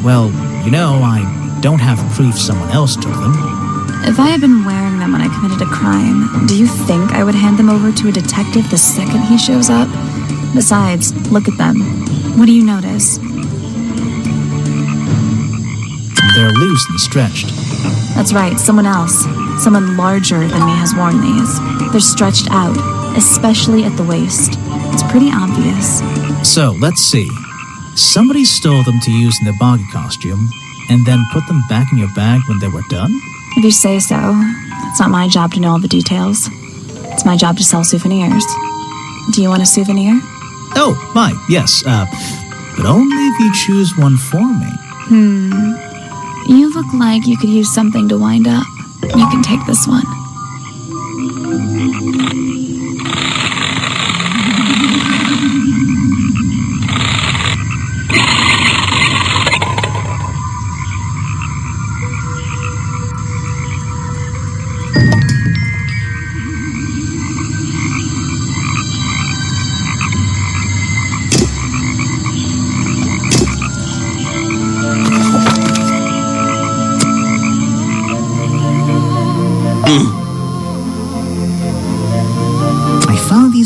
Well, I don't have proof someone else took them. If I had been wearing them when I committed a crime, do you think I would hand them over to a detective the second he shows up? Besides, look at them. What do you notice? They're loose and stretched. That's right, someone else. Someone larger than me has worn these. They're stretched out, especially at the waist. It's pretty obvious. So, let's see. Somebody stole them to use in their boggy costume, and then put them back in your bag when they were done? If you say so. It's not my job to know all the details. It's my job to sell souvenirs. Do you want a souvenir? Oh, yes, but only if you choose one for me. You look like you could use something to wind up. You can take this one.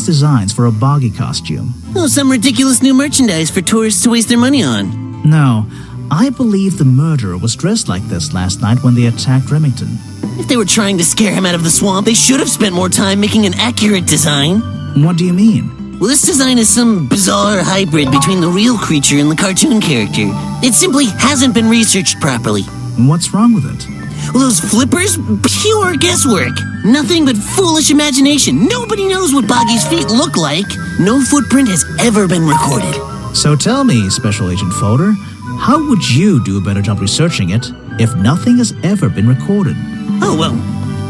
Designs for a boggy costume. Oh, some ridiculous new merchandise for tourists to waste their money on. No, I believe the murderer was dressed like this last night when they attacked Remington. If they were trying to scare him out of the swamp, they should have spent more time making an accurate design. What do you mean? Well, this design is some bizarre hybrid between the real creature and the cartoon character. It simply hasn't been researched properly. What's wrong with it? Well, those flippers? Pure guesswork. Nothing but foolish imagination. Nobody knows what Boggy's feet look like. No footprint has ever been recorded. So tell me, Special Agent Folder, how would you do a better job researching it if nothing has ever been recorded? Oh, well,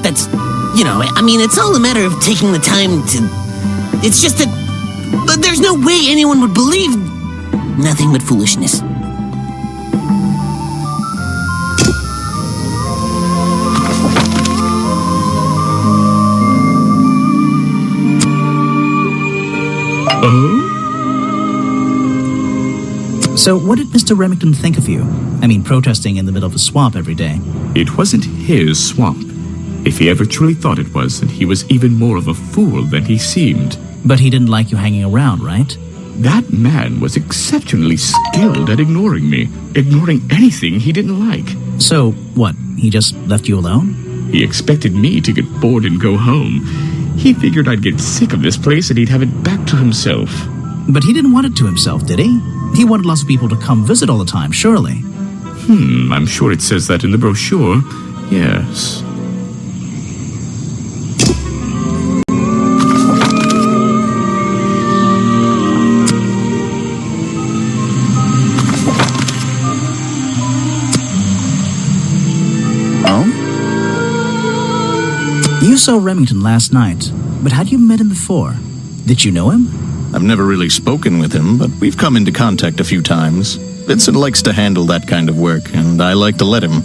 that's, it's all a matter of taking the time to... It's just that there's no way anyone would believe nothing but foolishness. So what did Mr. Remington think of you? Protesting in the middle of a swamp every day. It wasn't his swamp. If he ever truly thought it was, then he was even more of a fool than he seemed. But he didn't like you hanging around, right? That man was exceptionally skilled at ignoring me, ignoring anything he didn't like. So, what, he just left you alone? He expected me to get bored and go home. He figured I'd get sick of this place and he'd have it back to himself. But he didn't want it to himself, did he? He wanted lots of people to come visit all the time, surely. I'm sure it says that in the brochure. Yes. You saw Remington last night, but had you met him before? Did you know him? I've never really spoken with him, but we've come into contact a few times. Vincent likes to handle that kind of work, and I like to let him.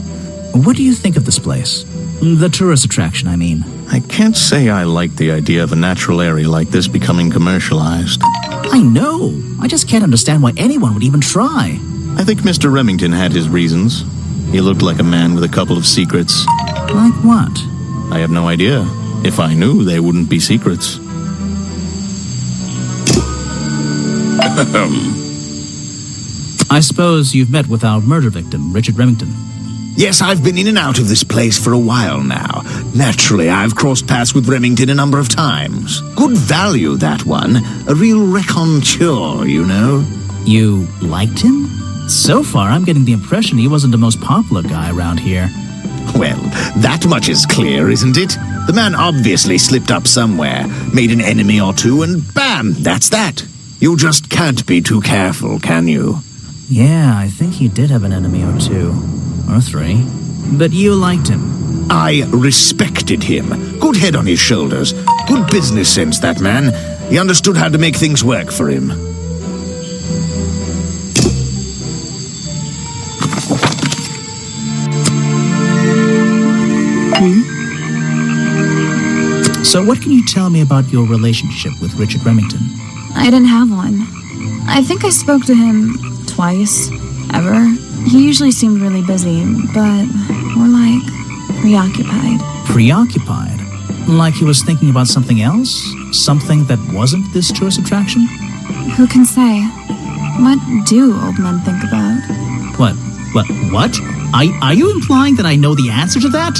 What do you think of this place? The tourist attraction, I mean. I can't say I like the idea of a natural area like this becoming commercialized. I know. I just can't understand why anyone would even try. I think Mr. Remington had his reasons. He looked like a man with a couple of secrets. Like what? I have no idea. If I knew, they wouldn't be secrets. I suppose you've met with our murder victim, Richard Remington. Yes, I've been in and out of this place for a while now. Naturally, I've crossed paths with Remington a number of times. Good value, that one. A real raconteur, you know. You liked him? So far, I'm getting the impression he wasn't the most popular guy around here. Well, that much is clear, isn't it? The man obviously slipped up somewhere, made an enemy or two, and bam, that's that. You just can't be too careful, can you? Yeah, I think he did have an enemy or two. Or three. But you liked him. I respected him. Good head on his shoulders. Good business sense, that man. He understood how to make things work for him. So what can you tell me about your relationship with Richard Remington? I didn't have one. I think I spoke to him twice, ever. He usually seemed really busy, but more like preoccupied. Preoccupied? Like he was thinking about something else? Something that wasn't this tourist attraction? Who can say? What do old men think about? What? Are you implying that I know the answer to that?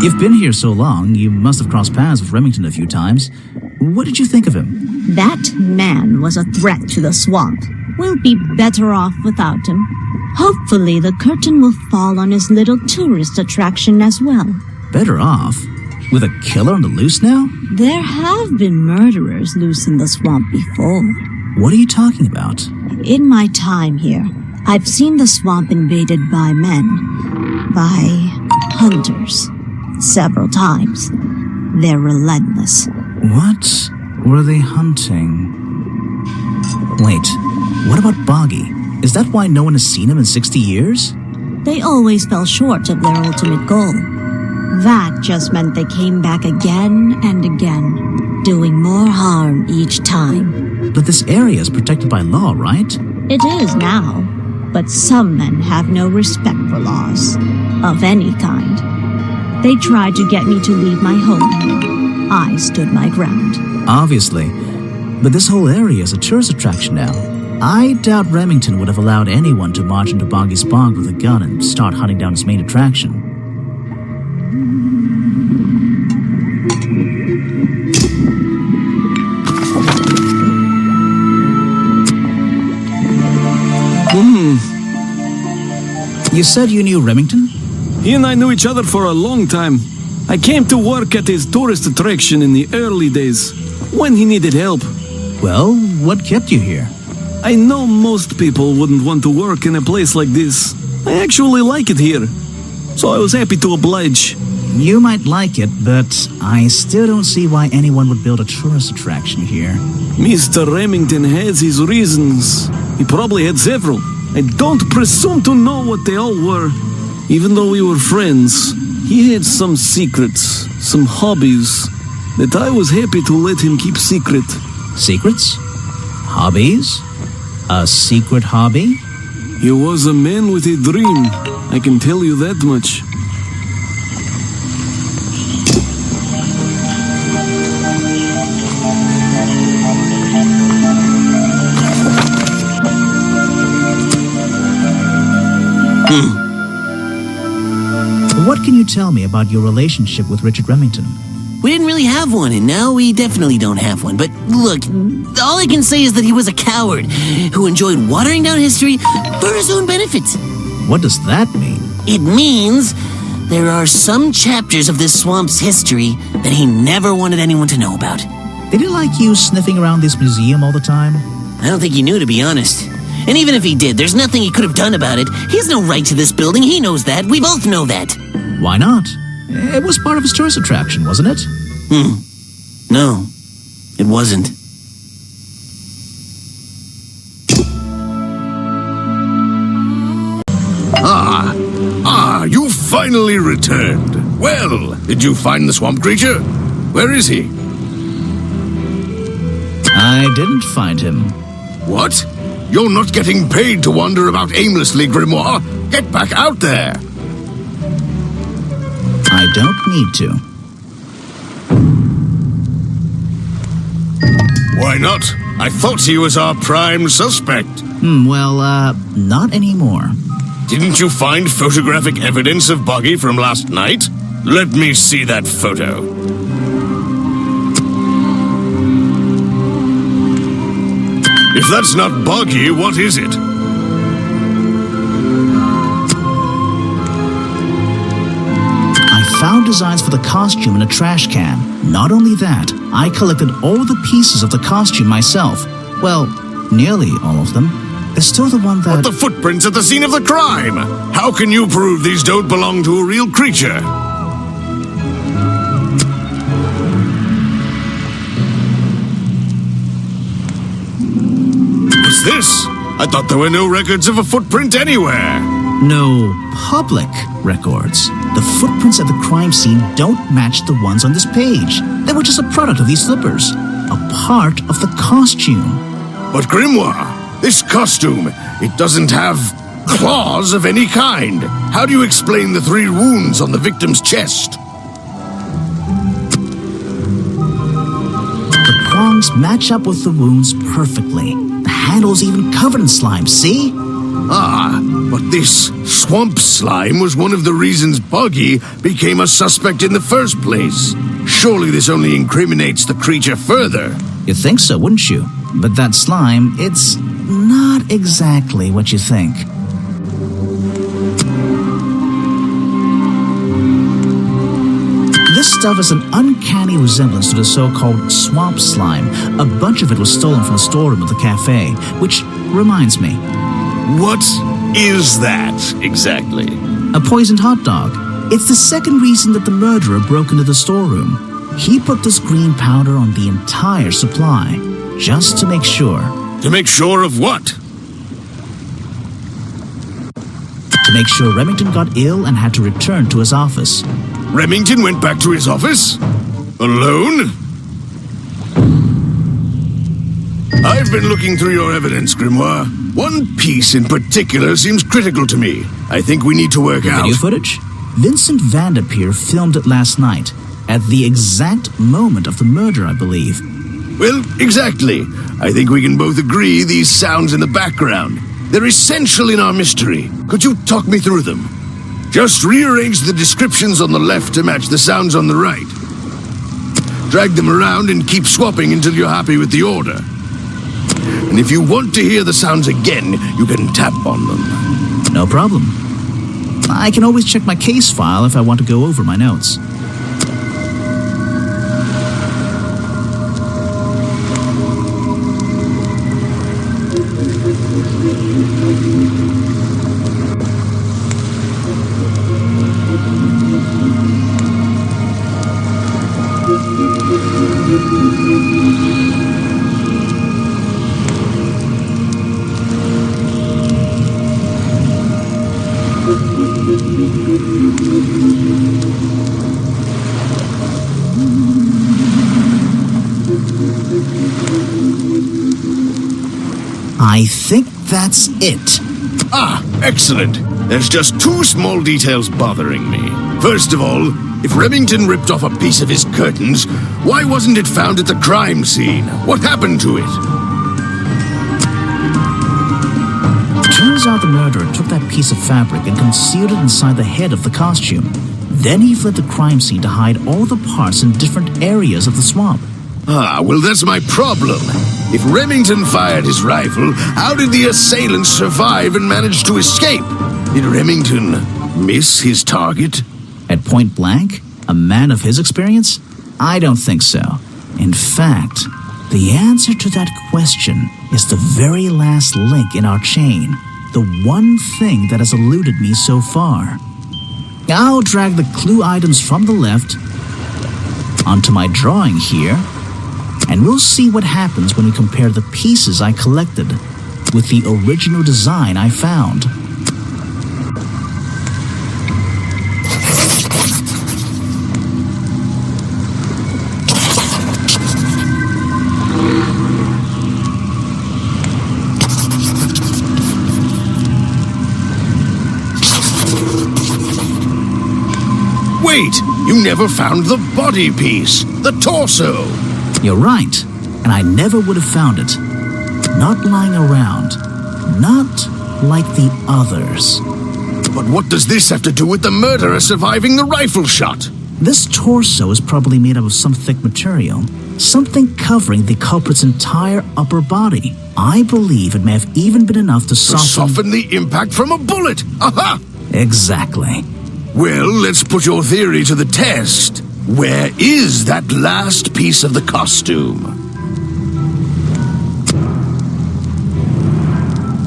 You've been here so long, you must have crossed paths with Remington a few times. What did you think of him? That man was a threat to the swamp. We'll be better off without him. Hopefully the curtain will fall on his little tourist attraction as well. Better off? With a killer on the loose now? There have been murderers loose in the swamp before. What are you talking about? In my time here, I've seen the swamp invaded by men. By hunters. Several times. They're relentless. What were they hunting? Wait, what about Boggy? Is that why no one has seen him in 60 years? They always fell short of their ultimate goal. That just meant they came back again and again, doing more harm each time. But this area is protected by law, right? It is now, but some men have no respect for laws, of any kind. They tried to get me to leave my home. I stood my ground. Obviously. But this whole area is a tourist attraction now. I doubt Remington would have allowed anyone to march into Boggy's bog with a gun and start hunting down his main attraction. You said you knew Remington? He and I knew each other for a long time. I came to work at his tourist attraction in the early days, when he needed help. Well, what kept you here? I know most people wouldn't want to work in a place like this. I actually like it here, so I was happy to oblige. You might like it, but I still don't see why anyone would build a tourist attraction here. Mr. Remington has his reasons. He probably had several. I don't presume to know what they all were. Even though we were friends, he had some secrets, some hobbies, that I was happy to let him keep secret. Secrets? Hobbies? A secret hobby? He was a man with a dream, I can tell you that much. What can you tell me about your relationship with Richard Remington? We didn't really have one, and now we definitely don't have one. But look, all I can say is that he was a coward who enjoyed watering down history for his own benefit. What does that mean? It means there are some chapters of this swamp's history that he never wanted anyone to know about. Did he like you sniffing around this museum all the time? I don't think he knew, to be honest. And even if he did, there's nothing he could have done about it. He has no right to this building. He knows that. We both know that. Why not? It was part of his tourist attraction, wasn't it? No, it wasn't. You finally returned. Well, did you find the swamp creature? Where is he? I didn't find him. What? You're not getting paid to wander about aimlessly, Grimoire. Get back out there. I don't need to. Why not? I thought he was our prime suspect. Not anymore. Didn't you find photographic evidence of Boggy from last night? Let me see that photo. If that's not Boggy, what is it? I found designs for the costume in a trash can. Not only that, I collected all the pieces of the costume myself. Well, nearly all of them. There's still the one that... But the footprints at the scene of the crime! How can you prove these don't belong to a real creature? What's this? I thought there were no records of a footprint anywhere. No public records. The footprints at the crime scene don't match the ones on this page. They were just a product of these slippers, a part of the costume. But Grimoire, this costume, it doesn't have claws of any kind. How do you explain the 3 wounds on the victim's chest? The prongs match up with the wounds perfectly. The handle's even covered in slime, see? Ah, but this swamp slime was one of the reasons Buggy became a suspect in the first place. Surely this only incriminates the creature further. You'd think so, wouldn't you? But that slime, it's not exactly what you think. This stuff is an uncanny resemblance to the so-called swamp slime. A bunch of it was stolen from the storeroom of the cafe, which reminds me. What is that exactly? A poisoned hot dog. It's the second reason that the murderer broke into the storeroom. He put this green powder on the entire supply, just to make sure. To make sure of what? To make sure Remington got ill and had to return to his office. Remington went back to his office? Alone? I've been looking through your evidence, Grimoire. One piece in particular seems critical to me. I think we need to work out. Video footage? Vincent Vanderpeer filmed it last night, at the exact moment of the murder, I believe. Well, exactly. I think we can both agree these sounds in the background. They're essential in our mystery. Could you talk me through them? Just rearrange the descriptions on the left to match the sounds on the right. Drag them around and keep swapping until you're happy with the order. And if you want to hear the sounds again, you can tap on them. No problem. I can always check my case file if I want to go over my notes. I think that's it. Ah, excellent. There's just 2 small details bothering me. First of all, if Remington ripped off a piece of his curtains, why wasn't it found at the crime scene? What happened to it? Turns out the murderer took that piece of fabric and concealed it inside the head of the costume. Then he fled the crime scene to hide all the parts in different areas of the swamp. Ah, well, that's my problem. If Remington fired his rifle, how did the assailant survive and manage to escape? Did Remington miss his target? At point blank? A man of his experience? I don't think so. In fact, the answer to that question is the very last link in our chain. The one thing that has eluded me so far. I'll drag the clue items from the left onto my drawing here, and we'll see what happens when we compare the pieces I collected with the original design I found. Wait, you never found the body piece, the torso. You're right, and I never would have found it. Not lying around. Not like the others. But what does this have to do with the murderer surviving the rifle shot? This torso is probably made up of some thick material. Something covering the culprit's entire upper body. I believe it may have even been enough to soften the impact from a bullet. Aha! Exactly. Well, let's put your theory to the test. Where is that last piece of the costume?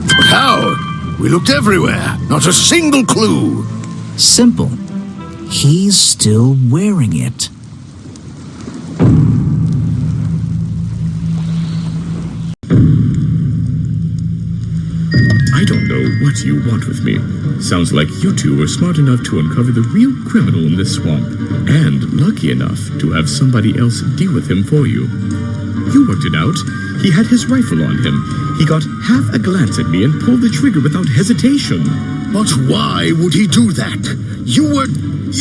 But how? We looked everywhere. Not a single clue. Simple. He's still wearing it. I don't know what do you want with me? Sounds like you two were smart enough to uncover the real criminal in this swamp, and lucky enough to have somebody else deal with him for you. You worked it out. He had his rifle on him. He got half a glance at me and pulled the trigger without hesitation. But why would he do that? You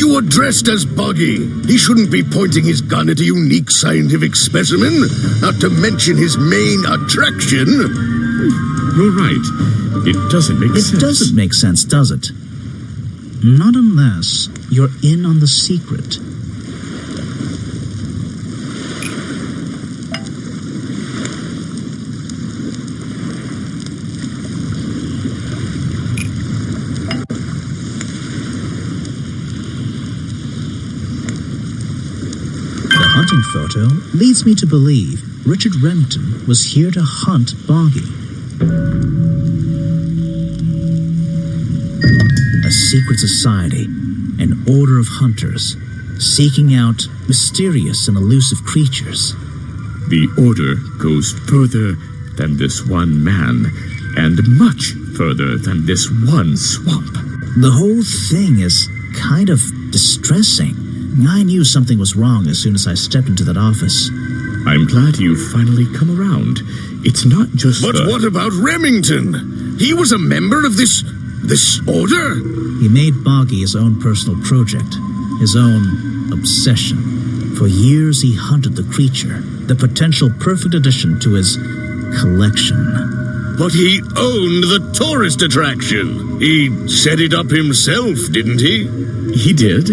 were dressed as Buggy. He shouldn't be pointing his gun at a unique scientific specimen, not to mention his main attraction. You're right. It doesn't make sense. It doesn't make sense, does it? Not unless you're in on the secret. The hunting photo leads me to believe Richard Remington was here to hunt Boggy. A secret society, an order of hunters, seeking out mysterious and elusive creatures. The order goes further than this one man, and much further than this one swamp. The whole thing is kind of distressing. I knew something was wrong as soon as I stepped into that office. I'm glad you've finally come around. It's not just But what about Remington? He was a member of this order? He made Boggy his own personal project, his own obsession. For years he hunted the creature, the potential perfect addition to his collection. But he owned the tourist attraction. He set it up himself, didn't he? He did.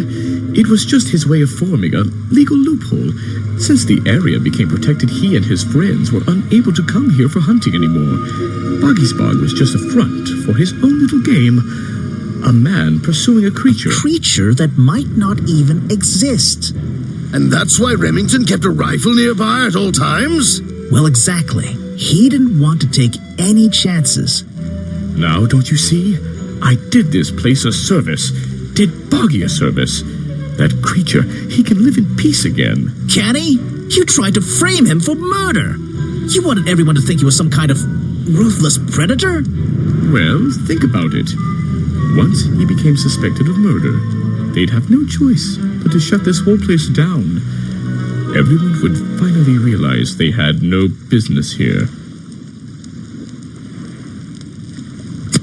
It was just his way of forming a legal loophole. Since the area became protected, he and his friends were unable to come here for hunting anymore. Boggy's Bog was just a front for his own little game. A man pursuing a creature. A creature that might not even exist. And that's why Remington kept a rifle nearby at all times? Well, exactly. He didn't want to take any chances. Now, don't you see? I did this place a service. Did Boggy a service. That creature, he can live in peace again. Can he? You tried to frame him for murder. You wanted everyone to think he was some kind of ruthless predator? Well, think about it. Once he became suspected of murder, they'd have no choice but to shut this whole place down. Everyone would finally realize they had no business here.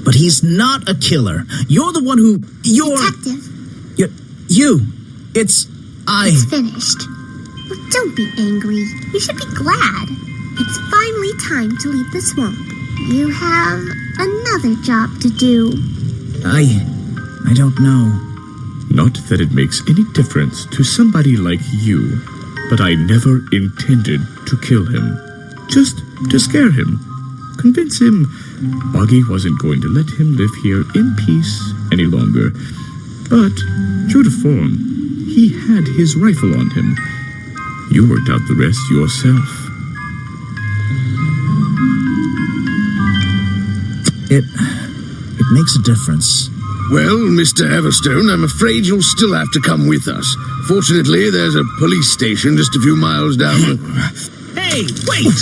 But he's not a killer. You're the one who... Detective. It's finished. Well, don't be angry. You should be glad. It's finally time to leave the swamp. You have another job to do. I don't know. Not that it makes any difference to somebody like you, but I never intended to kill him. Just to scare him. Convince him Boggy wasn't going to let him live here in peace any longer. But, true to form, he had his rifle on him. You worked out the rest yourself. It makes a difference. Well, Mr. Everstone, I'm afraid you'll still have to come with us. Fortunately, there's a police station just a few miles down. Hey, wait!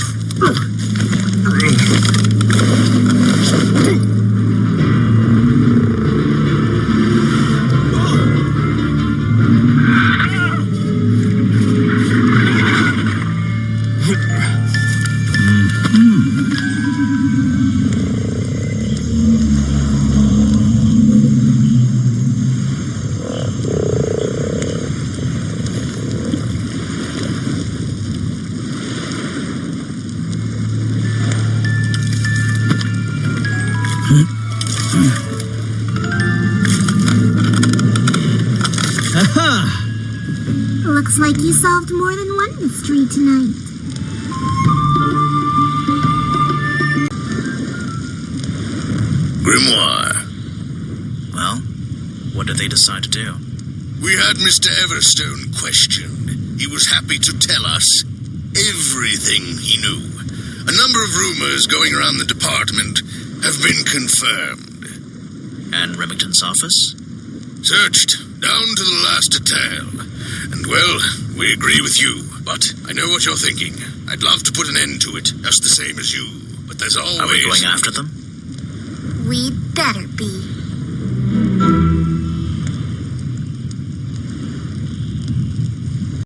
Looks like you solved more than one mystery tonight. Grimoire. Well, what did they decide to do? We had Mr. Everstone questioned. He was happy to tell us everything he knew. A number of rumors going around the department have been confirmed. And Remington's office? Searched down to the last detail. And, well, we agree with you, but I know what you're thinking. I'd love to put an end to it, just the same as you. But there's always... Are we going after them? We'd better be.